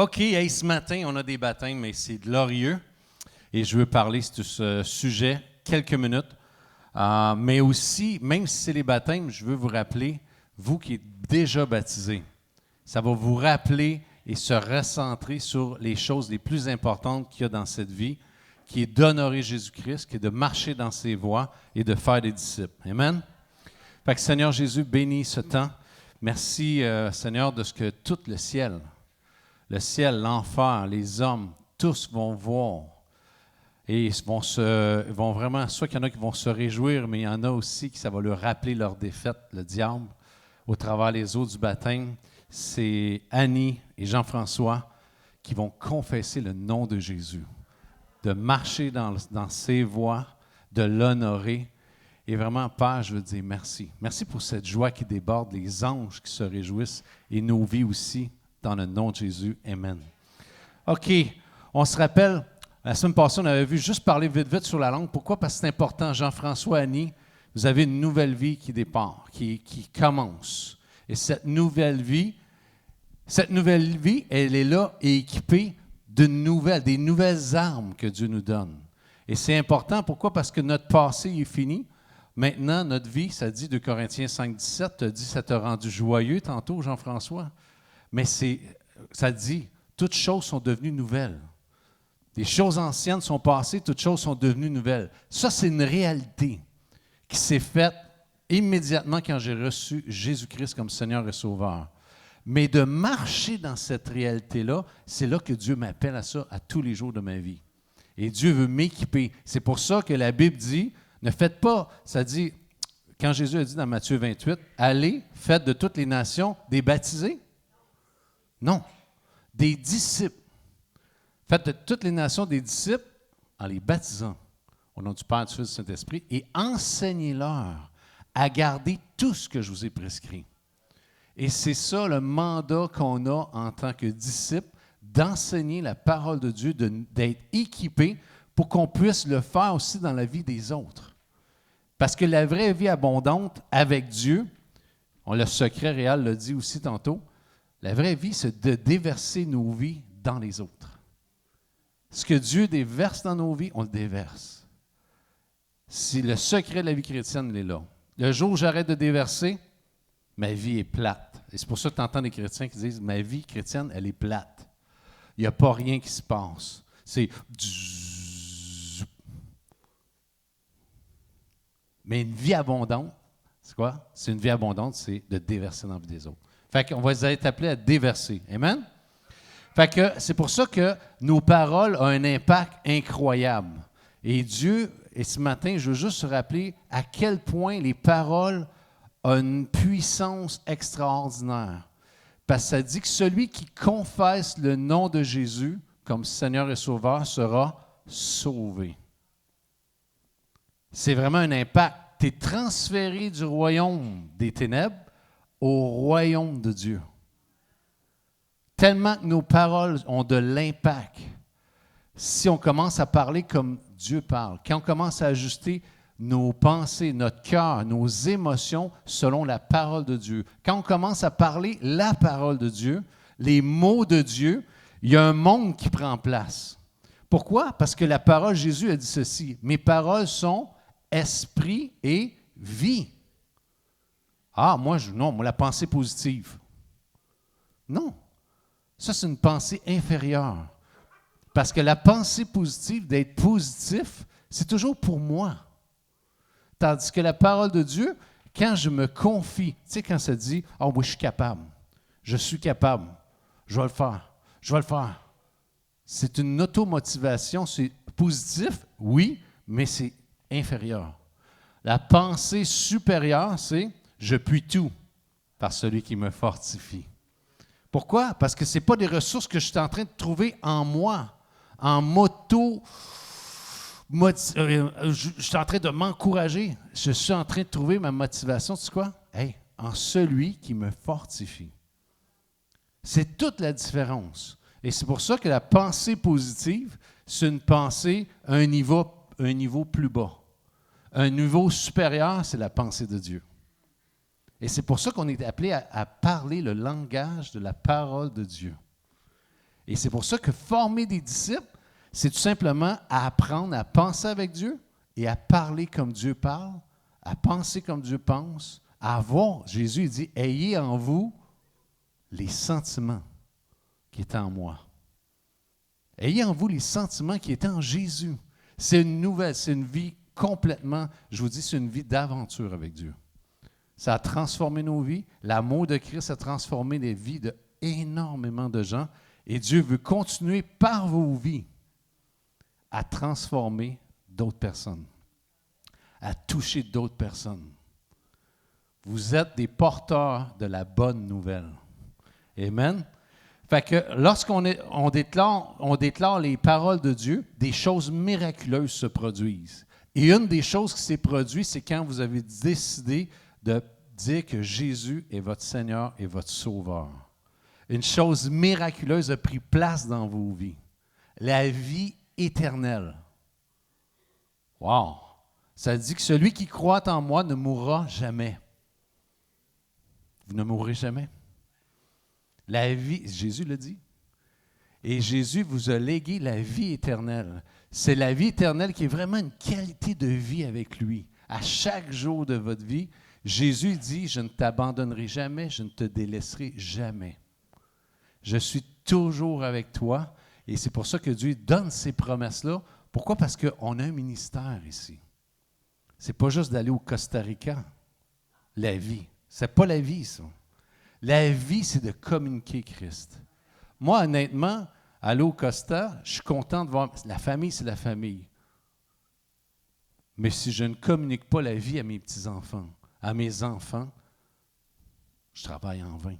OK, hey, ce matin, on a des baptêmes, mais c'est glorieux. Et je veux parler de ce sujet quelques minutes. Mais aussi, même si c'est les baptêmes, je veux vous rappeler, vous qui êtes déjà baptisés, ça va vous rappeler et se recentrer sur les choses les plus importantes qu'il y a dans cette vie, qui est d'honorer Jésus-Christ, qui est de marcher dans ses voies et de faire des disciples. Amen? Fait que Seigneur Jésus, bénis ce temps. Merci, Seigneur, de ce que tout le ciel, l'enfer, les hommes, tous vont voir. Et ils vont vraiment, soit qu'il y en a qui vont se réjouir, mais il y en a aussi qui ça va leur rappeler leur défaite, le diable, au travers les eaux du baptême. C'est Annie et Jean-François qui vont confesser le nom de Jésus, de marcher dans ses voies, de l'honorer. Et vraiment, Père, je veux dire merci. Merci pour cette joie qui déborde, les anges qui se réjouissent et nos vies aussi, dans le nom de Jésus. Amen. OK, on se rappelle, la semaine passée, on avait vu juste parler vite sur la langue. Pourquoi? Parce que c'est important. Jean-François, Annie, vous avez une nouvelle vie qui départ, qui commence. Et cette nouvelle vie, elle est là et équipée des nouvelles armes que Dieu nous donne. Et c'est important. Pourquoi? Parce que notre passé est fini. Maintenant, notre vie, ça dit 2 Corinthiens 5,17, tu as dit ça t'a rendu joyeux tantôt, Jean-François. Mais ça dit, toutes choses sont devenues nouvelles. Les choses anciennes sont passées, toutes choses sont devenues nouvelles. Ça, c'est une réalité qui s'est faite immédiatement quand j'ai reçu Jésus-Christ comme Seigneur et Sauveur. Mais de marcher dans cette réalité-là, c'est là que Dieu m'appelle à ça à tous les jours de ma vie. Et Dieu veut m'équiper. C'est pour ça que la Bible dit, ne faites pas, ça dit, quand Jésus a dit dans Matthieu 28, allez, faites de toutes les nations des baptisés. Non, des disciples. Faites de toutes les nations des disciples en les baptisant au nom du Père, du Fils et du Saint-Esprit et enseignez-leur à garder tout ce que je vous ai prescrit. Et c'est ça le mandat qu'on a en tant que disciples, d'enseigner la parole de Dieu, d'être équipés pour qu'on puisse le faire aussi dans la vie des autres. Parce que la vraie vie abondante avec Dieu, le secret réel l'a dit aussi tantôt, la vraie vie, c'est de déverser nos vies dans les autres. Ce que Dieu déverse dans nos vies, on le déverse. Si le secret de la vie chrétienne, il est là. Le jour où j'arrête de déverser, ma vie est plate. Et c'est pour ça que tu entends des chrétiens qui disent « Ma vie chrétienne, elle est plate. Il n'y a pas rien qui se passe. C'est... » Mais une vie abondante, c'est quoi? C'est une vie abondante, c'est de déverser dans la vie des autres. Fait qu'on va être appelés à déverser. Amen? Fait que c'est pour ça que nos paroles ont un impact incroyable. Et Dieu, et ce matin, je veux juste se rappeler à quel point les paroles ont une puissance extraordinaire. Parce que ça dit que celui qui confesse le nom de Jésus comme Seigneur et Sauveur sera sauvé. C'est vraiment un impact. Tu es transféré du royaume des ténèbres au royaume de Dieu. Tellement que nos paroles ont de l'impact. Si on commence à parler comme Dieu parle, quand on commence à ajuster nos pensées, notre cœur, nos émotions selon la parole de Dieu, quand on commence à parler la parole de Dieu, les mots de Dieu, il y a un monde qui prend place. Pourquoi? Parce que la parole, Jésus a dit ceci, « Mes paroles sont esprit et vie. » Ah, moi, la pensée positive. Non. Ça, c'est une pensée inférieure. Parce que la pensée positive, d'être positif, c'est toujours pour moi. Tandis que la parole de Dieu, quand je me confie, tu sais, quand ça dit « Ah, moi, je suis capable, je vais le faire. » C'est une automotivation, c'est positif, oui, mais c'est inférieur. La pensée supérieure, c'est « Je puis tout par celui qui me fortifie. » Pourquoi? Parce que ce n'est pas des ressources que je suis en train de trouver en moi, en je suis en train de m'encourager. Je suis en train de trouver ma motivation, tu sais quoi? En celui qui me fortifie. C'est toute la différence. Et c'est pour ça que la pensée positive, c'est une pensée à un niveau plus bas. Un niveau supérieur, c'est la pensée de Dieu. Et c'est pour ça qu'on est appelé à parler le langage de la parole de Dieu. Et c'est pour ça que former des disciples, c'est tout simplement à apprendre à penser avec Dieu et à parler comme Dieu parle, à penser comme Dieu pense, à avoir, Jésus dit, ayez en vous les sentiments qui étaient en moi. Ayez en vous les sentiments qui étaient en Jésus. C'est une nouvelle, c'est une vie complètement, je vous dis, c'est une vie d'aventure avec Dieu. Ça a transformé nos vies. L'amour de Christ a transformé les vies d'énormément de gens. Et Dieu veut continuer par vos vies à transformer d'autres personnes, à toucher d'autres personnes. Vous êtes des porteurs de la bonne nouvelle. Amen. Fait que lorsqu'on déclare les paroles de Dieu, des choses miraculeuses se produisent. Et une des choses qui s'est produite, c'est quand vous avez décidé de dire que Jésus est votre Seigneur et votre Sauveur. Une chose miraculeuse a pris place dans vos vies. La vie éternelle. Wow! Ça dit que celui qui croit en moi ne mourra jamais. Vous ne mourrez jamais. La vie, Jésus le dit. Et Jésus vous a légué la vie éternelle. C'est la vie éternelle qui est vraiment une qualité de vie avec lui. À chaque jour de votre vie, Jésus dit, je ne t'abandonnerai jamais, je ne te délaisserai jamais. Je suis toujours avec toi. Et c'est pour ça que Dieu donne ces promesses-là. Pourquoi? Parce qu'on a un ministère ici. Ce n'est pas juste d'aller au Costa Rica. La vie. Ce n'est pas la vie, ça. La vie, c'est de communiquer Christ. Moi, honnêtement, aller au Costa, je suis content de voir. La famille, c'est la famille. Mais si je ne communique pas la vie à mes petits-enfants, à mes enfants, je travaille en vain.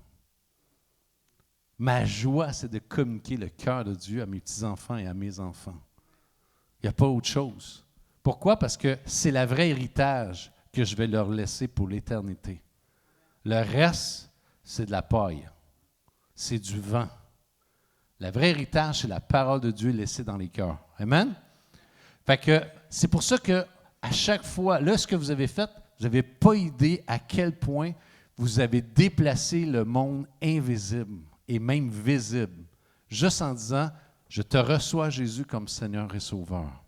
Ma joie, c'est de communiquer le cœur de Dieu à mes petits-enfants et à mes enfants. Il n'y a pas autre chose. Pourquoi? Parce que c'est le vrai héritage que je vais leur laisser pour l'éternité. Le reste, c'est de la paille. C'est du vent. Le vrai héritage, c'est la parole de Dieu laissée dans les cœurs. Amen? Fait que c'est pour ça que à chaque fois, là, ce que vous avez fait, vous n'avez pas idée à quel point vous avez déplacé le monde invisible et même visible, juste en disant, je te reçois Jésus comme Seigneur et Sauveur.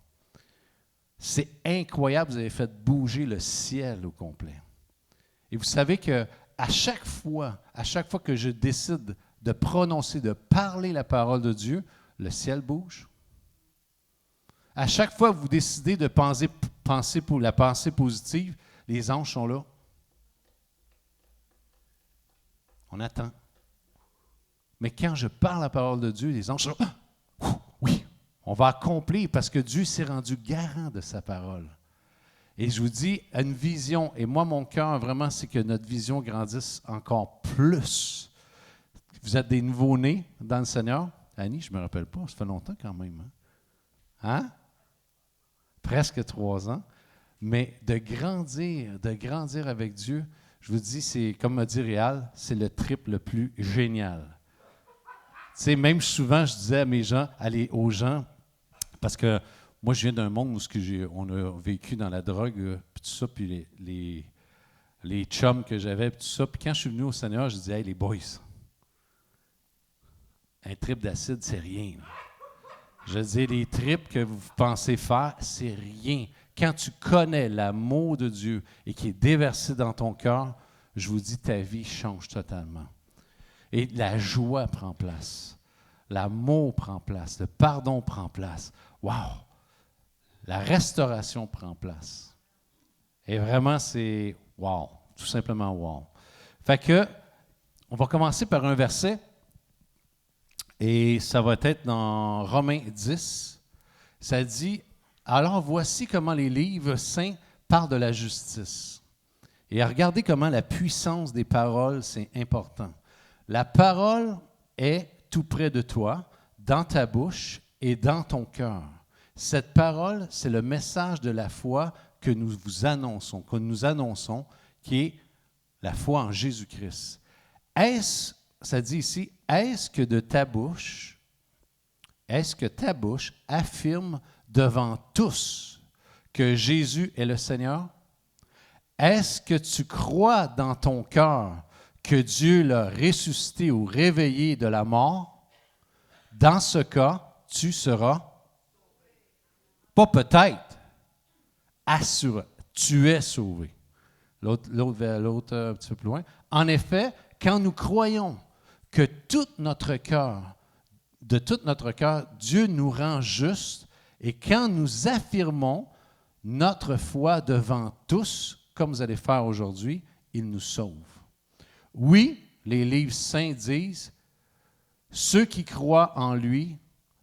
C'est incroyable, vous avez fait bouger le ciel au complet. Et vous savez que à chaque fois que je décide de prononcer, de parler la parole de Dieu, le ciel bouge. À chaque fois que vous décidez de penser pour la pensée positive, les anges sont là. On attend. Mais quand je parle la parole de Dieu, les anges sont là. Oui, on va accomplir parce que Dieu s'est rendu garant de sa parole. Et je vous dis, une vision, et moi, mon cœur, vraiment, c'est que notre vision grandisse encore plus. Vous êtes des nouveaux-nés dans le Seigneur. Annie, je ne me rappelle pas, ça fait longtemps quand même. Hein? Presque 3 ans. Mais de grandir avec Dieu, je vous dis, c'est, comme m'a dit Réal, c'est le trip le plus génial. Tu sais, même souvent, je disais aux gens, parce que moi, je viens d'un monde où on a vécu dans la drogue, puis tout ça, puis les chums que j'avais, puis tout ça. Puis quand je suis venu au Seigneur, je disais, hey, les boys, un trip d'acide, c'est rien. Je dis, les trips que vous pensez faire, c'est rien. Quand tu connais l'amour de Dieu et qui est déversé dans ton cœur, je vous dis, ta vie change totalement. Et la joie prend place. L'amour prend place. Le pardon prend place. Wow! La restauration prend place. Et vraiment, c'est wow! Tout simplement wow! Fait que, on va commencer par un verset. Et ça va être dans Romains 10. Ça dit, « Alors voici comment les livres saints parlent de la justice. » Et regardez comment la puissance des paroles, c'est important. La parole est tout près de toi, dans ta bouche et dans ton cœur. Cette parole, c'est le message de la foi que nous annonçons, qui est la foi en Jésus-Christ. Ça dit ici, est-ce que ta bouche affirme devant tous que Jésus est le Seigneur? Est-ce que tu crois dans ton cœur que Dieu l'a ressuscité ou réveillé de la mort? Dans ce cas, tu seras, pas peut-être, assuré. Tu es sauvé. L'autre, un petit peu plus loin. En effet, quand nous croyons que de tout notre cœur, Dieu nous rend justes, et quand nous affirmons notre foi devant tous, comme vous allez faire aujourd'hui, il nous sauve. Oui, les livres saints disent, ceux qui croient en lui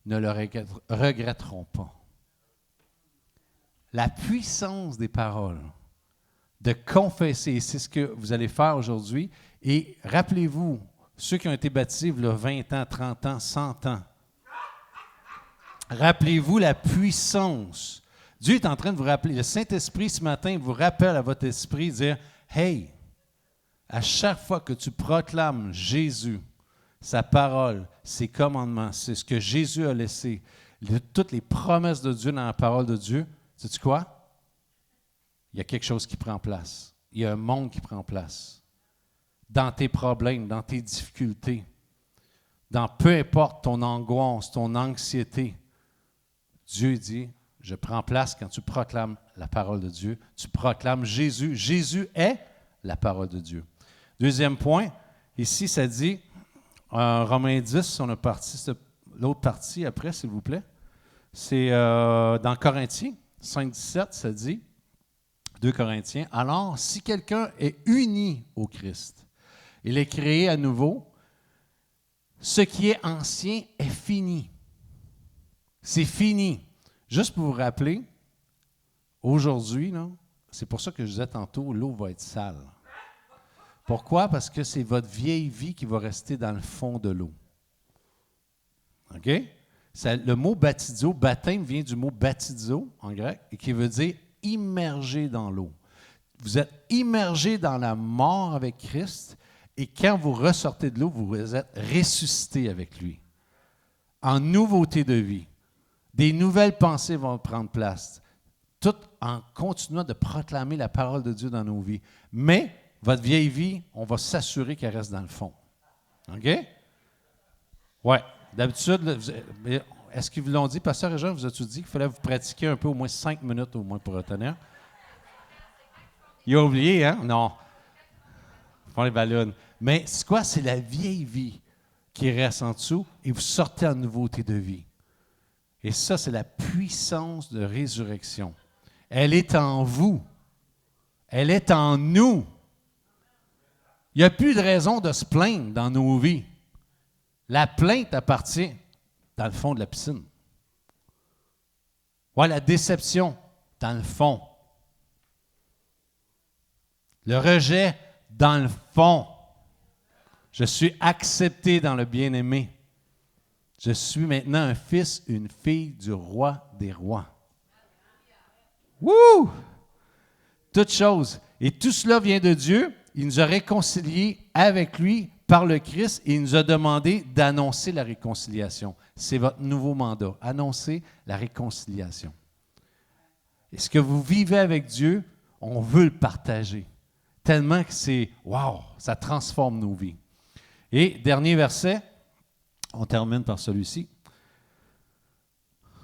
ne le regretteront pas. La puissance des paroles, de confesser, et c'est ce que vous allez faire aujourd'hui, et rappelez-vous, ceux qui ont été baptisés il y a 20 ans, 30 ans, 100 ans, rappelez-vous la puissance. Dieu est en train de vous rappeler, le Saint-Esprit ce matin vous rappelle à votre esprit, dire, hey, à chaque fois que tu proclames Jésus, sa parole, ses commandements, c'est ce que Jésus a laissé, toutes les promesses de Dieu dans la parole de Dieu, sais-tu quoi? Il y a quelque chose qui prend place. Il y a un monde qui prend place. Dans tes problèmes, dans tes difficultés, dans peu importe ton angoisse, ton anxiété, Dieu dit, je prends place quand tu proclames la parole de Dieu. Tu proclames Jésus. Jésus est la parole de Dieu. Deuxième point, ici, ça dit, Romains 10, on a parti, l'autre partie après, s'il vous plaît. C'est dans Corinthiens 5, 17, ça dit, 2 Corinthiens, alors, si quelqu'un est uni au Christ, il est créé à nouveau, ce qui est ancien est fini. C'est fini. Juste pour vous rappeler, aujourd'hui, là, c'est pour ça que je disais tantôt, l'eau va être sale. Pourquoi? Parce que c'est votre vieille vie qui va rester dans le fond de l'eau. OK? Le mot baptizo, baptême vient du mot baptizo en grec, et qui veut dire immergé dans l'eau. Vous êtes immergé dans la mort avec Christ, et quand vous ressortez de l'eau, vous êtes ressuscité avec lui. En nouveauté de vie. Des nouvelles pensées vont prendre place. Tout en continuant de proclamer la parole de Dieu dans nos vies. Mais, votre vieille vie, on va s'assurer qu'elle reste dans le fond. OK? Oui. D'habitude, est-ce qu'ils vous l'ont dit, Pasteur Jean, vous a-t-il dit qu'il fallait vous pratiquer un peu, au moins 5 minutes au moins pour retenir? Il a oublié, hein? Non. Ils font les ballons. Mais c'est quoi? C'est la vieille vie qui reste en dessous et vous sortez en nouveauté de vie. Et ça, c'est la puissance de résurrection. Elle est en vous. Elle est en nous. Il n'y a plus de raison de se plaindre dans nos vies. La plainte appartient dans le fond de la piscine. Ouais, la déception, dans le fond. Le rejet, dans le fond. Je suis accepté dans le bien-aimé. Je suis maintenant un fils, une fille du roi des rois. Wouh! Toutes choses. Et tout cela vient de Dieu. Il nous a réconciliés avec lui par le Christ et il nous a demandé d'annoncer la réconciliation. C'est votre nouveau mandat. Annoncer la réconciliation. Et ce que vous vivez avec Dieu, on veut le partager. Tellement que c'est, wow, ça transforme nos vies. Et dernier verset, on termine par celui-ci.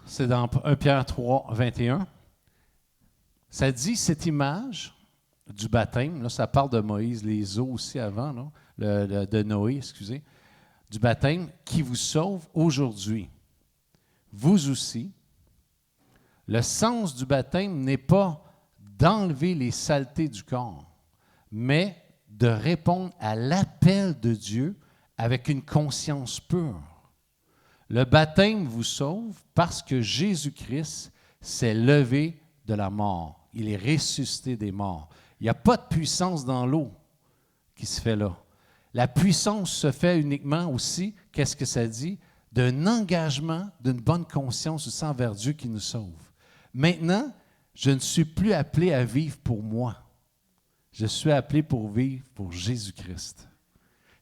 C'est dans 1 Pierre 3, 21. Ça dit, cette image du baptême, là, ça parle de Moïse, les eaux aussi avant, là, de Noé, excusez, du baptême qui vous sauve aujourd'hui. Vous aussi, le sens du baptême n'est pas d'enlever les saletés du corps, mais de répondre à l'appel de Dieu avec une conscience pure. Le baptême vous sauve parce que Jésus-Christ s'est levé de la mort. Il est ressuscité des morts. Il n'y a pas de puissance dans l'eau qui se fait là. La puissance se fait uniquement aussi, qu'est-ce que ça dit? D'un engagement, d'une bonne conscience aussi envers Dieu qui nous sauve. Maintenant, je ne suis plus appelé à vivre pour moi. Je suis appelé pour vivre pour Jésus-Christ.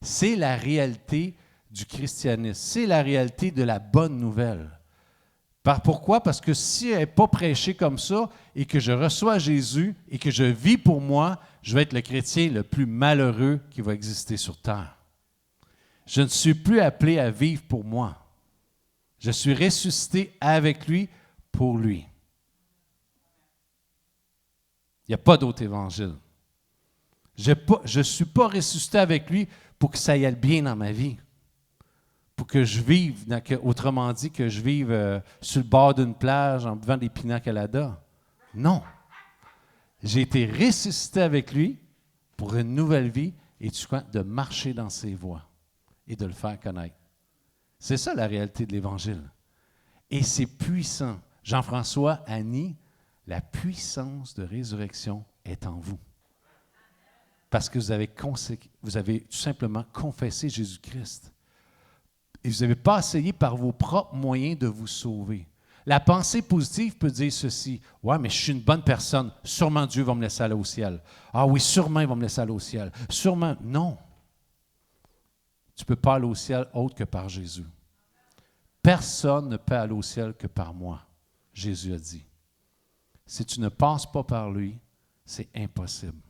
C'est la réalité du christianisme. C'est la réalité de la bonne nouvelle. Pourquoi? Parce que si elle n'est pas prêchée comme ça et que je reçois Jésus et que je vis pour moi, je vais être le chrétien le plus malheureux qui va exister sur terre. Je ne suis plus appelé à vivre pour moi. Je suis ressuscité avec lui pour lui. Il n'y a pas d'autre évangile. Je ne suis pas ressuscité avec lui pour que ça y aille bien dans ma vie. Pour que je vive, autrement dit, que je vive sur le bord d'une plage en buvant des pina colada. Non. J'ai été ressuscité avec lui pour une nouvelle vie et de marcher dans ses voies et de le faire connaître. C'est ça la réalité de l'Évangile. Et c'est puissant. Jean-François, Annie, la puissance de résurrection est en vous. Parce que vous avez tout simplement confessé Jésus-Christ. Et vous n'avez pas essayé par vos propres moyens de vous sauver. La pensée positive peut dire ceci. « Ouais, mais je suis une bonne personne. Sûrement Dieu va me laisser aller au ciel. Ah oui, sûrement il va me laisser aller au ciel. Sûrement. » Non. Tu ne peux pas aller au ciel autre que par Jésus. Personne ne peut aller au ciel que par moi, Jésus a dit. Si tu ne passes pas par lui, c'est impossible.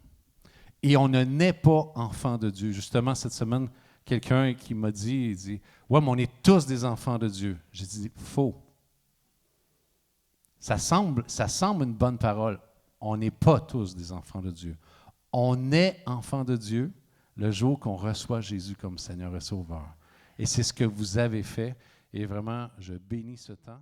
Et on ne naît pas enfant de Dieu. Justement, cette semaine, quelqu'un qui m'a dit, il dit, « Ouais, mais on est tous des enfants de Dieu. » J'ai dit, « Faux. » Ça semble une bonne parole. On n'est pas tous des enfants de Dieu. On est enfant de Dieu le jour qu'on reçoit Jésus comme Seigneur et Sauveur. Et c'est ce que vous avez fait. Et vraiment, je bénis ce temps.